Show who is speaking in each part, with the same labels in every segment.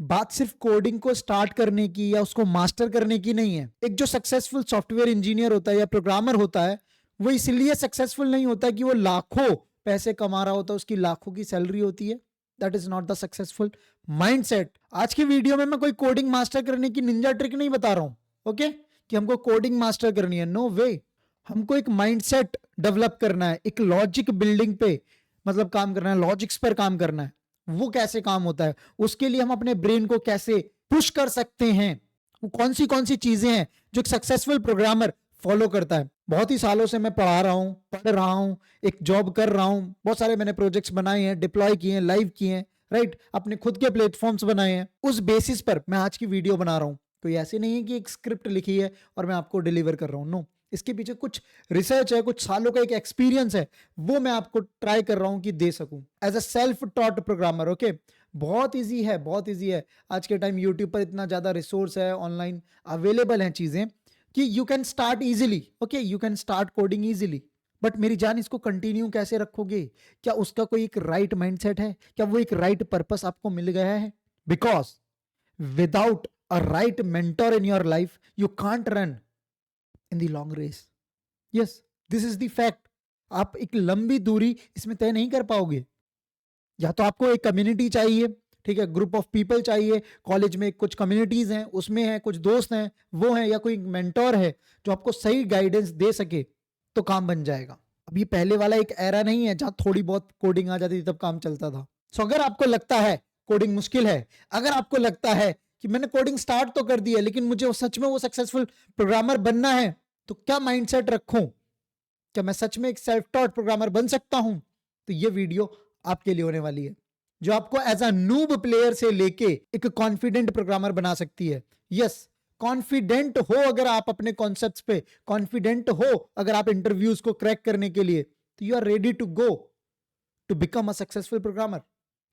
Speaker 1: बात सिर्फ कोडिंग को स्टार्ट करने की या उसको मास्टर करने की नहीं है। एक जो सक्सेसफुल सॉफ्टवेयर इंजीनियर होता है या प्रोग्रामर होता है, वो इसलिए सक्सेसफुल नहीं होता कि वो लाखों पैसे कमा रहा होता है, उसकी लाखों की सैलरी होती है। That is not the successful mindset. आज की वीडियो में मैं कोई कोडिंग मास्टर करने की निंजा ट्रिक नहीं बता रहा हूं, ओके, कि हमको कोडिंग मास्टर करनी है। नो वे। हमको एक माइंडसेट डेवलप करना है, एक लॉजिक बिल्डिंग पे मतलब काम करना है, लॉजिक्स पर काम करना है। वो कैसे काम होता है, उसके लिए हम अपने ब्रेन को कैसे पुश कर सकते हैं, वो कौन सी चीजें हैं जो एक सक्सेसफुल प्रोग्रामर फॉलो करता है। बहुत ही सालों से मैं पढ़ा रहा हूं, पढ़ रहा हूं, एक जॉब कर रहा हूं, बहुत सारे मैंने प्रोजेक्ट्स बनाए हैं, डिप्लॉय किए हैं, लाइव किए हैं, राइट, अपने खुद के प्लेटफॉर्म्स बनाए हैं। उस बेसिस पर मैं आज की वीडियो बना रहा हूं। कोई ऐसे नहीं है कि एक स्क्रिप्ट लिखी है और मैं आपको डिलीवर कर रहा हूं। नो, इसके पीछे कुछ रिसर्च है, कुछ सालों का एक एक्सपीरियंस है, वो मैं आपको ट्राई कर रहा हूं कि दे सकूं as a self taught programmer. Okay, बहुत इजी है, बहुत इजी है। आज के टाइम यूट्यूब पर इतना ज्यादा रिसोर्स है, ऑनलाइन अवेलेबल है चीजें कि you can start easily. Okay, you can start coding easily. But मेरी जान, इसको कंटिन्यू कैसे रखोगे? क्या उसका कोई एक राइट माइंडसेट है? क्या वो एक राइट पर्पस आपको मिल गया है? Because without a right mentor in your life you can't run in the long race. Yes, this is the fact. आप एक लंबी दूरी इसमें तय नहीं कर पाओगे। या तो आपको एक कम्युनिटी चाहिए, ठीक है, ग्रुप ऑफ पीपल चाहिए, कॉलेज में कुछ कम्युनिटीज हैं, उसमें है कुछ दोस्त हैं, वो हैं, या कोई मेंटोर है जो आपको सही गाइडेंस दे सके, तो काम बन जाएगा। अब ये पहले वाला एक एरा नहीं है जहां थोड़ी बहुत कोडिंग आ जाती थी तब काम चलता था। सो अगर आपको लगता है कोडिंग मुश्किल है, अगर आपको लगता है कि मैंने कोडिंग स्टार्ट तो कर दी है लेकिन मुझे वो सच में वो सक्सेसफुल प्रोग्रामर बनना है, तो क्या माइंडसेट रखूं? क्या मैं सच में एक सेल्फ टॉट प्रोग्रामर बन सकता हूं? तो ये वीडियो आपके लिए होने वाली है, जो आपको एज अ नूब प्लेयर से लेके एक कॉन्फिडेंट प्रोग्रामर बना सकती है। यस, कॉन्फिडेंट हो अगर आप अपने कॉन्सेप्ट्स पे, कॉन्फिडेंट हो अगर आप इंटरव्यूज को क्रैक करने के लिए, तो you are ready to go to become a successful programmer.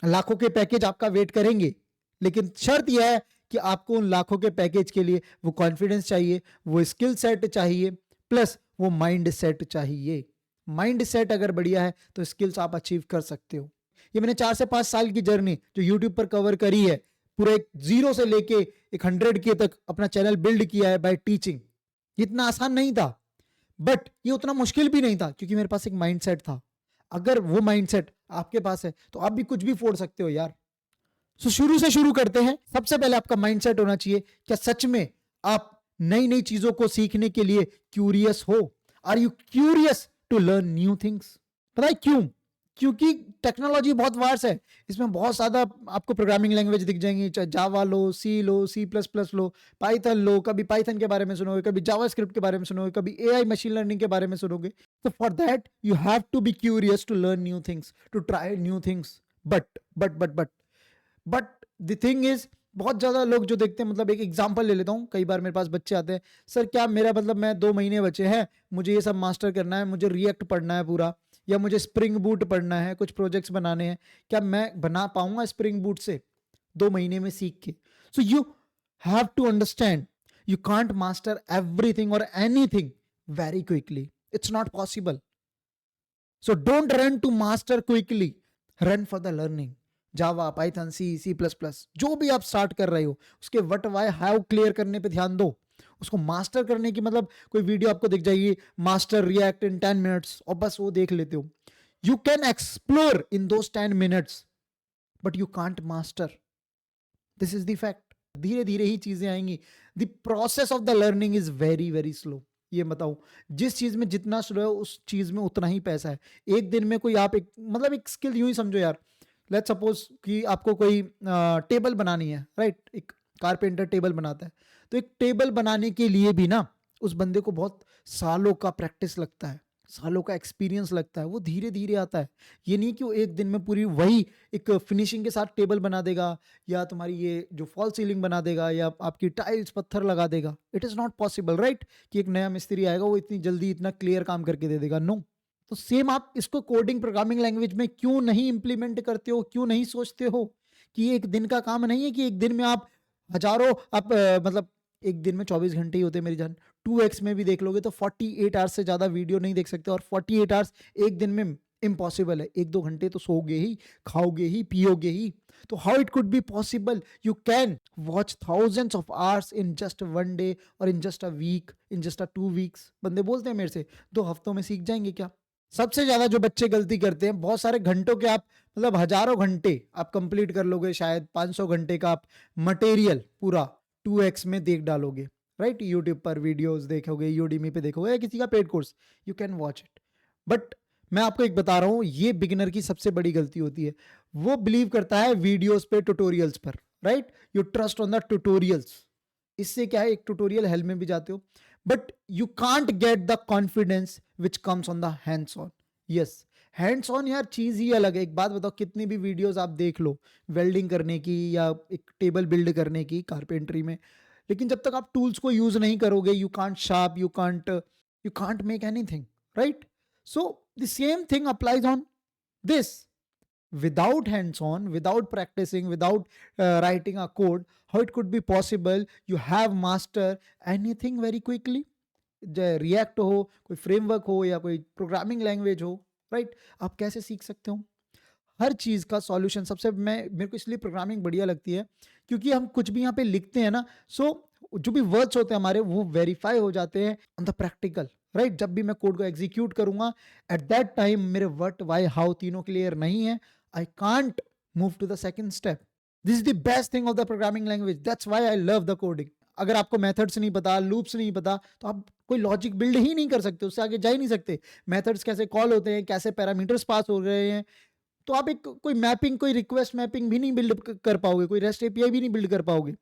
Speaker 1: लाखों के पैकेज आपका वेट करेंगे, लेकिन शर्त यह है कि आपको उन लाखों के पैकेज के लिए वो कॉन्फिडेंस चाहिए, वो स्किल सेट चाहिए, प्लस वो माइंड सेट चाहिए। माइंड सेट अगर बढ़िया है तो स्किल्स आप अचीव कर सकते हो। ये मैंने 4 से 5 साल की जर्नी जो यूट्यूब पर कवर करी है, पूरे एक 0 से लेके एक 100 के तक अपना चैनल बिल्ड किया है बाय टीचिंग। इतना आसान नहीं था, बट ये उतना मुश्किल भी नहीं था क्योंकि मेरे पास एक माइंडसेट था। अगर वो माइंडसेट आपके पास है तो आप भी कुछ भी फोड़ सकते हो यार। सो शुरू से शुरू करते हैं। सबसे पहले आपका माइंडसेट होना चाहिए, क्या सच में आप नई नई चीजों को सीखने के लिए क्यूरियस हो? Are you curious to learn new things? पता है क्यों? क्योंकि टेक्नोलॉजी बहुत वार्स है, इसमें बहुत ज्यादा आपको प्रोग्रामिंग लैंग्वेज दिख जाएंगी, चाहे जावा लो, सी प्लस प्लस लो, पाइथन लो। कभी पाइथन के बारे में सुनोगे, कभी जावा स्क्रिप्ट के बारे में सुनोगे, कभी एआई मशीन लर्निंग के बारे में सुनोगे। तो for that you have to be curious to learn new things, to try new things. But the thing is, बहुत ज्यादा लोग जो देखते हैं, मतलब एक एग्जांपल ले लेता हूँ, कई बार मेरे पास बच्चे आते हैं, सर क्या मेरा मतलब मैं 2 महीने बचे हैं, मुझे ये सब मास्टर करना है, मुझे रिएक्ट पढ़ना है पूरा, या मुझे स्प्रिंग बूट पढ़ना है, कुछ प्रोजेक्ट्स बनाने हैं, क्या मैं बना पाऊंगा स्प्रिंग बूट से 2 महीने में सीख के? So you have to understand, you can't master everything और anything very quickly, it's not possible. So don't run to master quickly, run for the learning. Java, Python, C plus plus, जो भी आप start कर रहे हो, उसके what why how clear करने पे ध्यान दो। उसको मास्टर करने की मतलब, कोई वीडियो आपको दिख जाएगी, मास्टर रिएक्ट इन 10 मिनट्स, और बस वो देख लेते हो। You can explore in those 10 minutes, but you can't master. This is the fact. धीरे धीरे ही चीजें आएंगी। The process of the learning is very very slow. ये बताऊं, जिस चीज में जितना स्लो है उस चीज में उतना ही पैसा है। एक दिन में कोई आप एक मतलब एक स्किल यूं ही समझो यार, लेट्स सपोज कि आपको कोई टेबल बनानी है, राइट, एक कारपेंटर टेबल बनाता है, तो एक टेबल बनाने के लिए भी ना उस बंदे को बहुत सालों का प्रैक्टिस लगता है, सालों का एक्सपीरियंस लगता है। वो धीरे धीरे आता है। ये नहीं कि वो एक दिन में पूरी वही एक फिनिशिंग के साथ टेबल बना देगा, या तुम्हारी ये जो फॉल सीलिंग बना देगा, या आपकी टाइल्स पत्थर लगा देगा। It is not possible, right, कि एक नया मिस्त्री आएगा वो इतनी जल्दी इतना क्लियर काम करके दे देगा। नो। तो सेम आप इसको कोडिंग प्रोग्रामिंग लैंग्वेज में क्यों नहीं इंप्लीमेंट करते हो? क्यों नहीं सोचते हो कि एक दिन का काम नहीं है, कि एक दिन में आप हजारों आप मतलब एक दिन में 24 घंटे ही होते हैं मेरी जान। 2x में भी देख लोगे तो 48 आवर्स से ज्यादा वीडियो नहीं देख सकते, और 48 आवर्स एक दिन में इम्पॉसिबल है। 1-2 घंटे तो सोओगे ही, खाओगे ही, पियोगे ही। तो how it could be possible? You can watch thousands of hours in just 1 day और in just a week, in just a 2 weeks. बंदे बोलते हैं मेरे से 2 हफ्तों में सीख जाएंगे क्या? सबसे ज्यादा जो बच्चे गलती करते हैं, बहुत सारे घंटों के आप मतलब हजारों घंटे आप कंप्लीट कर लोगे, शायद 500 घंटे का आप मटेरियल पूरा 2x में देख डालोगे, राइट? यूट्यूब पर वीडियोस देखोगे, यूडीमी पे देखोगे या किसी का paid course, you can watch it. But मैं आपको एक बता रहा हूं, ये बिगिनर की सबसे बड़ी गलती होती है। वो बिलीव करता है वीडियोस पे, ट्यूटोरियल्स पर, right? You trust on the tutorials. इससे क्या है, एक ट्यूटोरियल हेल में भी जाते हो, but you can't get the confidence which comes on the hands on. Yes, hands on यार चीज ही अलग है। एक बात बताओ, कितनी भी वीडियोस आप देख लो वेल्डिंग करने की या एक टेबल बिल्ड करने की कारपेंट्री में, लेकिन जब तक आप टूल्स को यूज नहीं करोगे, you can't sharp, you can't make anything, right? So the same thing applies on this. Without hands on, without practicing, without writing a code, how it could be possible you have master anything very quickly? React हो, कोई framework हो या कोई programming language हो, right? आप कैसे सीख सकते हो? हर चीज का सॉल्यूशन सबसे, मैं मेरे को इसलिए प्रोग्रामिंग बढ़िया लगती है क्योंकि हम कुछ भी यहाँ पे लिखते हैं ना, सो जो भी वर्ड्स होते हैं हमारे, वो वेरीफाई हो जाते हैं ऑन द प्रैक्टिकल, राइट? जब भी मैं कोड को एग्जीक्यूट करूंगा, एट दैट टाइम मेरे व्हाट, व्हाई, हाउ तीनों क्लियर नहीं है, I can't move to the second step. This is the best thing of the programming language, that's why I love the coding. अगर आपको methods नहीं पता, loops नहीं पता, तो आप कोई लॉजिक बिल्ड ही नहीं कर सकते, उससे आगे जा ही नहीं सकते। मेथड्स कैसे कॉल होते हैं, कैसे पैरामीटर्स पास हो रहे हैं, तो आप एक कोई मैपिंग, कोई रिक्वेस्ट मैपिंग भी नहीं बिल्ड कर पाओगे, कोई रेस्ट एपीआई भी नहीं बिल्ड कर पाओगे,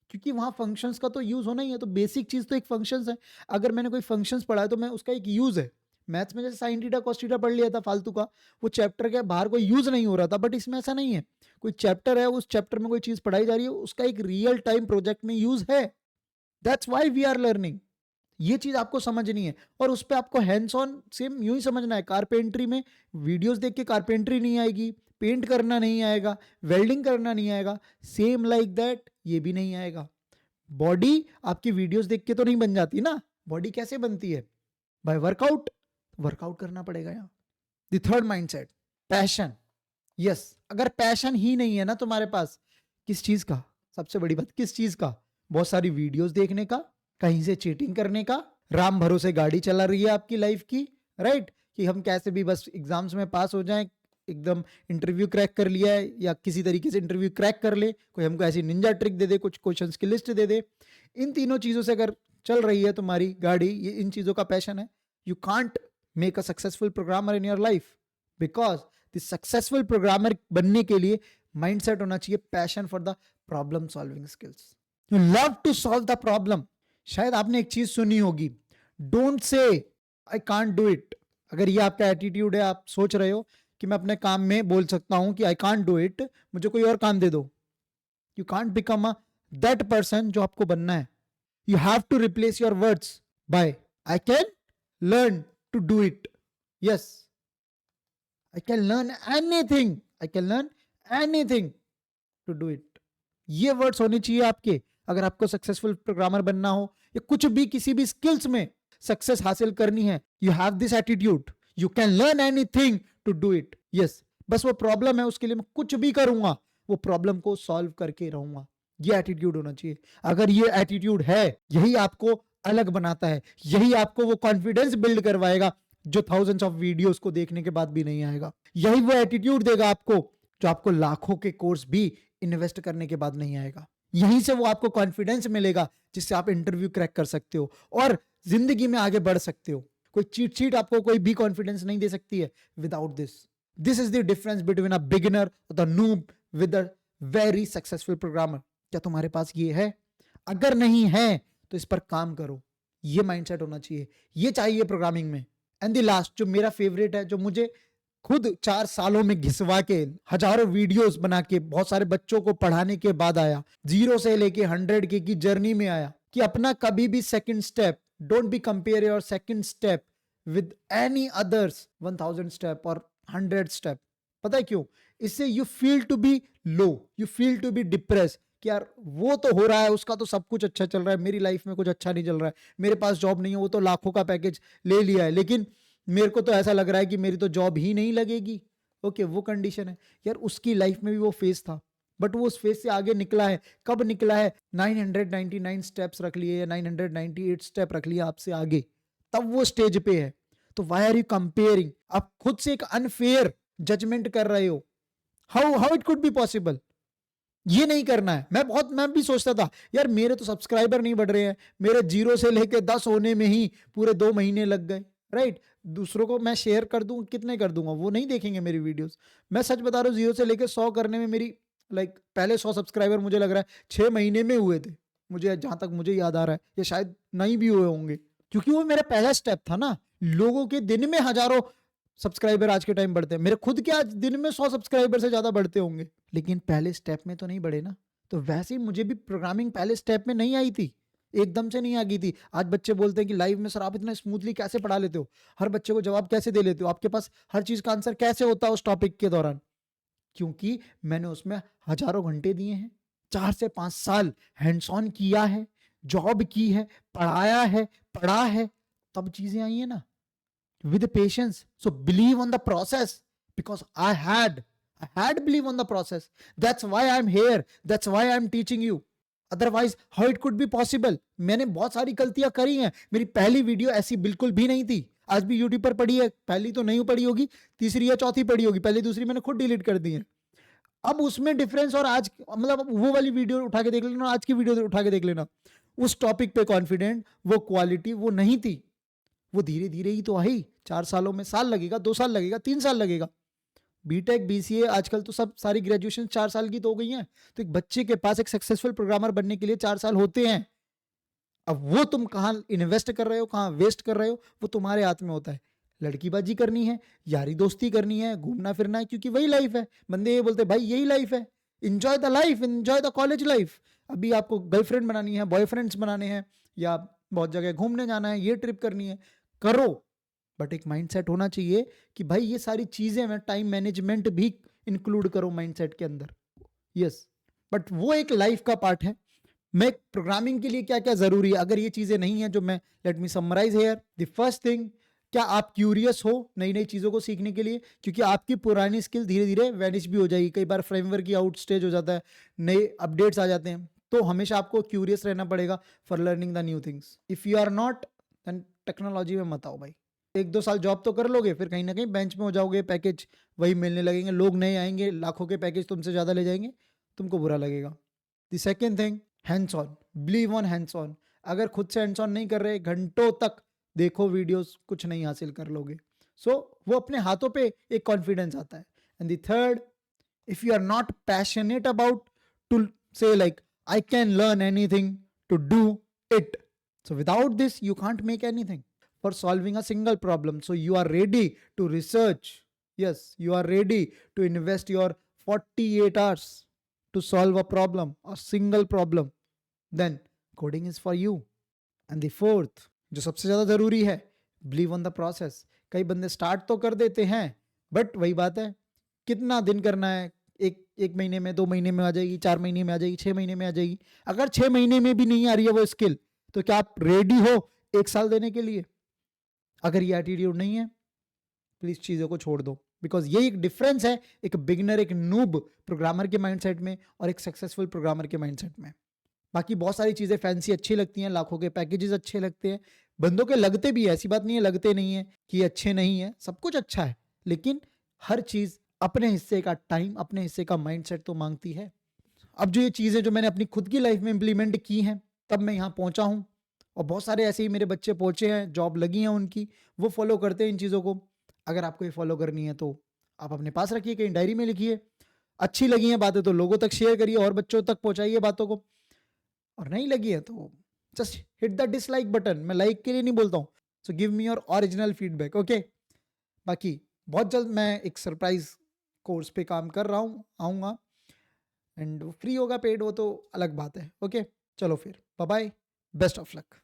Speaker 1: क्योंकि वहां फंक्शंस का तो यूज होना ही है। तो बेसिक चीज तो एक फंक्शंस है। अगर मैंने कोई फंक्शंस पढ़ा है तो मैं उसका एक यूज है। मैथ्स में जैसे साइन थीटा कॉस थीटा पढ़ लिया था फालतू का, वो चैप्टर के बाहर कोई यूज नहीं हो रहा था, बट इसमें ऐसा नहीं है। कोई चैप्टर है, उस चैप्टर में कोई चीज पढ़ाई जा रही है, उसका एक रियल टाइम प्रोजेक्ट में यूज है। That's why we are learning. ये चीज आपको समझनी है और उस पर आपको हैंड्स ऑन सेम यूं ही समझना है। कारपेंट्री में वीडियोस देख के कारपेंट्री नहीं आएगी, पेंट करना नहीं आएगा, वेल्डिंग करना नहीं आएगा, सेम लाइक दैट ये भी नहीं आएगा। बॉडी आपकी वीडियोस देख के तो नहीं बन जाती ना। बॉडी कैसे बनती है? Bye workout. वर्कआउट करना पड़ेगा यहाँ। The third mindset, passion. Yes, अगर पैशन ही नहीं है ना तुम्हारे पास, किस चीज का, सबसे बड़ी बात, किस चीज का? बहुत सारी वीडियोस देखने का, कहीं से चीटिंग करने का, राम भरोसे गाड़ी चला रही है आपकी लाइफ की, राइट? कि हम कैसे भी बस एग्जाम्स में पास हो जाएं, एकदम इंटरव्यू क्रैक कर लिया है या किसी तरीके से इंटरव्यू क्रैक कर ले, कोई हमको ऐसी निंजा ट्रिक दे दे, कुछ क्वेश्चंस की लिस्ट दे दे। इन तीनों चीजों से अगर चल रही है तुम्हारी गाड़ी, ये इन चीजों का पैशन है, you can't make a successful programmer in your life. Because the successful programmer बनने के लिए माइंडसेट होना चाहिए passion for the problem solving skills. You love to solve the problem. शायद आपने एक चीज सुनी होगी, don't say I can't do it. अगर ये आपका एटीट्यूड है, आप सोच रहे हो कि मैं अपने काम में बोल सकता हूं कि आई कांट डू इट, मुझे कोई और काम दे दो, you can't become a that person जो आपको बनना है। You have to replace your words by I can learn to do it. Yes, I can learn anything, I can learn anything to do it. ये words होने चाहिए आपके। अगर आपको सक्सेसफुल प्रोग्रामर बनना हो या कुछ भी, किसी भी स्किल्स में सक्सेस हासिल करनी है, you have this attitude, you can learn anything to do it. Yes, बस वो प्रॉब्लम है, उसके लिए मैं कुछ भी करूंगा, वो प्रॉब्लम को सॉल्व करके रहूंगा। ये एटीट्यूड होना चाहिए। अगर ये एटीट्यूड है, यही आपको अलग बनाता है, यही आपको वो कॉन्फिडेंस बिल्ड करवाएगा जो थाउजेंड्स ऑफ वीडियोस को देखने के बाद भी नहीं आएगा। यही वो एटीट्यूड देगा आपको जो आपको लाखों के कोर्स भी इन्वेस्ट करने के बाद नहीं आएगा। यहीं से वो आपको कॉन्फिडेंस मिलेगा जिससे आप इंटरव्यू क्रैक कर सकते हो और जिंदगी में आगे बढ़ सकते हो। कोई चीट शीट आपको कोई भी कॉन्फिडेंस नहीं दे सकती है without this. This is the difference between a beginner और the noob with a very successful programmer. क्या तुम्हारे पास ये है? अगर नहीं है तो इस पर काम करो। ये माइंडसेट होना चाहिए, ये चाहिए प्रोग्रामिंग में। एंड द लास्ट जो मेरा फेवरेट है, जो मुझे खुद 4 सालों में घिसवा के हजारों वीडियोस बना के बहुत सारे बच्चों को पढ़ाने के बाद आया, 0 से लेके 100 के की जर्नी में आया, कि अपना कभी भी second step, don't be compare your second step with any others 1000 step और 100 स्टेप। पता है क्यों? इससे you feel to be low, you feel to be depress कि यार वो तो हो रहा है, उसका तो सब कुछ अच्छा चल रहा है, मेरी लाइफ में कुछ अच्छा नहीं चल रहा है, मेरे पास जॉब नहीं है, वो तो लाखों का पैकेज ले लिया है, लेकिन मेरे को तो ऐसा लग रहा है कि मेरी तो जॉब ही नहीं लगेगी। ओके, वो कंडीशन है यार, उसकी लाइफ में भी वो फेज था, बट वो उस फेज से आगे निकला है। कब निकला है? 999 स्टेप्स रख लिए या 998 स्टेप रख लिए आपसे आगे, तब वो स्टेज पे है। तो वाई आर यू कंपेयरिंग? आप खुद से एक अनफेयर जजमेंट कर रहे हो। How how it could be possible? ये नहीं करना है। मैं भी सोचता था यार, मेरे तो सब्सक्राइबर नहीं बढ़ रहे हैं, मेरे 0 से लेके 10 होने में ही पूरे 2 महीने लग गए, राइट? दूसरों को मैं शेयर कर दूं, कितने कर दूंगा, वो नहीं देखेंगे मेरी वीडियोस। मैं सच बता रहा हूँ, 0 से लेके 100 करने में मेरी पहले 100 सब्सक्राइबर मुझे लग रहा है 6 महीने में हुए थे, मुझे जहां तक मुझे याद आ रहा है, या शायद नहीं भी हुए होंगे, क्योंकि वो मेरा पहला स्टेप था ना। लोगों के दिन में हजारों सब्सक्राइबर आज के टाइम बढ़ते हैं, मेरे खुद के आज दिन में 100 सब्सक्राइबर से ज्यादा बढ़ते होंगे, लेकिन पहले स्टेप में तो नहीं बढ़े ना। तो वैसे ही मुझे भी प्रोग्रामिंग पहले स्टेप में नहीं आई थी, एकदम से नहीं आ गई थी। आज बच्चे बोलते हैं कि लाइव में सर आप इतना स्मूथली कैसे पढ़ा लेते हो, हर बच्चे को जवाब कैसे दे लेते हो, आपके पास हर चीज का आंसर कैसे होता है उस टॉपिक के दौरान? क्योंकि मैंने उसमें हजारों घंटे दिए हैं, 4 से 5 साल हैंड्स ऑन किया है, जॉब की है, पढ़ाया है, पढ़ा है, तब चीजें आई है ना, with patience. So believe on the process, because I had believe on the process. That's why I'm here, that's why I'm teaching you. Otherwise how it could be possible? मैंने बहुत सारी गलतियां करी हैं, मेरी पहली वीडियो ऐसी बिल्कुल भी नहीं थी। आज भी यूट्यूब पर पड़ी है, पहली तो नहीं पड़ी होगी, तीसरी या चौथी पड़ी होगी, पहली दूसरी मैंने खुद डिलीट कर दी है। अब उसमें डिफरेंस, और आज मतलब वो वाली वीडियो उठा के देख लेना, आज की वीडियो उठा के देख लेना, उस टॉपिक पे कॉन्फिडेंट, वो क्वालिटी वो नहीं थी। वो धीरे धीरे ही तो आई, 4 सालों में, साल लगेगा, 2 साल लगेगा, 3 साल लगेगा। बीटेक बीसीए आजकल तो सब सारी ग्रेजुएशन 4 साल की तो हो गई हैं। तो एक बच्चे के पास एक सक्सेसफुल प्रोग्रामर बनने के लिए 4 साल होते हैं। अब वो तुम कहाँ इन्वेस्ट कर रहे हो, कहाँ वेस्ट कर रहे हो, वो तुम्हारे हाथ में होता है। लड़कीबाजी करनी है, यारी दोस्ती करनी है, घूमना फिरना है, क्योंकि वही लाइफ है। बंदे ये बोलते भाई यही लाइफ है, enjoy the life, enjoy the college life. अभी आपको गर्लफ्रेंड बनानी है, बॉयफ्रेंड्स बनाने हैं, या बहुत जगह घूमने जाना है, ये ट्रिप करनी है, करो। बट एक माइंडसेट होना चाहिए कि भाई ये सारी चीजें, मैं टाइम मैनेजमेंट भी इंक्लूड करो माइंडसेट के अंदर। यस, बट वो एक लाइफ का पार्ट है। मैं प्रोग्रामिंग के लिए क्या क्या जरूरी है, अगर ये चीजें नहीं है जो मैं, let me summarise here. The first thing, क्या आप क्यूरियस हो नई नई चीजों को सीखने के लिए? क्योंकि आपकी पुरानी स्किल धीरे धीरे वैनिश भी हो जाएगी, कई बार फ्रेमवर्क की आउट स्टेज हो जाता है, नए अपडेट्स आ जाते हैं, तो हमेशा आपको क्यूरियस रहना पड़ेगा for learning the new things. If you are not, then technology में मत आओ भाई। 1-2 साल जॉब तो कर लोगे, फिर कहीं ना कहीं बेंच में हो जाओगे, पैकेज वही मिलने लगेंगे, लोग नए आएंगे, लाखों के पैकेज तुमसे ज्यादा ले जाएंगे, तुमको बुरा लगेगा। The second thing, hands on, believe on hands on. अगर खुद से हैंड्स ऑन नहीं कर रहे, घंटों तक देखो वीडियोस, कुछ नहीं हासिल कर लोगे। सो वो अपने हाथों पे एक कॉन्फिडेंस आता है। And the third, if you are not passionate about to say like I can learn anything to do it, so without this you can't make anything for solving a single problem. So you are ready to research, yes, you are ready to invest your 48 hours to solve a problem, a single problem, then coding is for you. And the fourth, जो सबसे ज्यादा जरूरी है, believe on the process. कई बंदे start तो कर देते हैं, बट वही बात है, कितना दिन करना है, एक महीने में, 2 महीने में आ जाएगी, 4 महीने में आ जाएगी, 6 महीने में आ जाएगी। अगर 6 महीने में भी नहीं आ रही है वो स्किल, तो क्या आप रेडी हो 1 साल देने के लिए? अगर ये एटीट्यूड नहीं है, प्लीज चीजों को छोड़ दो, बिकॉज ये एक डिफरेंस है एक बिगिनर, एक नूब प्रोग्रामर के माइंडसेट में और एक सक्सेसफुल प्रोग्रामर के माइंडसेट में। बाकी बहुत सारी चीजें फैंसी अच्छी लगती हैं, लाखों के पैकेजेस अच्छे लगते हैं, बंदों के लगते भी है, ऐसी बात नहीं है लगते नहीं है कि अच्छे नहीं है, सब कुछ अच्छा है, लेकिन हर चीज अपने हिस्से का टाइम, अपने हिस्से का माइंडसेट तो मांगती है। अब जो ये चीजें जो मैंने अपनी खुद की लाइफ में इंप्लीमेंट की हैं, तब मैं यहाँ पहुंचा हूँ, और बहुत सारे ऐसे ही मेरे बच्चे पहुंचे हैं, जॉब लगी है उनकी, वो फॉलो करते हैं इन चीज़ों को। अगर आपको ये फॉलो करनी है तो आप अपने पास रखिए, कहीं डायरी में लिखिए, अच्छी लगी हैं बातें तो लोगों तक शेयर करिए और बच्चों तक पहुंचाइए बातों को, और नहीं लगी है तो just hit the dislike button. मैं लाइक के लिए नहीं बोलता हूँ, so give me your original feedback, okay. बाकी बहुत जल्द मैं एक सरप्राइज कोर्स पे काम कर रहा हूँ, आऊँगा, एंड फ्री होगा, पेड हो तो अलग बात है, ओके। चलो फिर, bye bye, best of luck.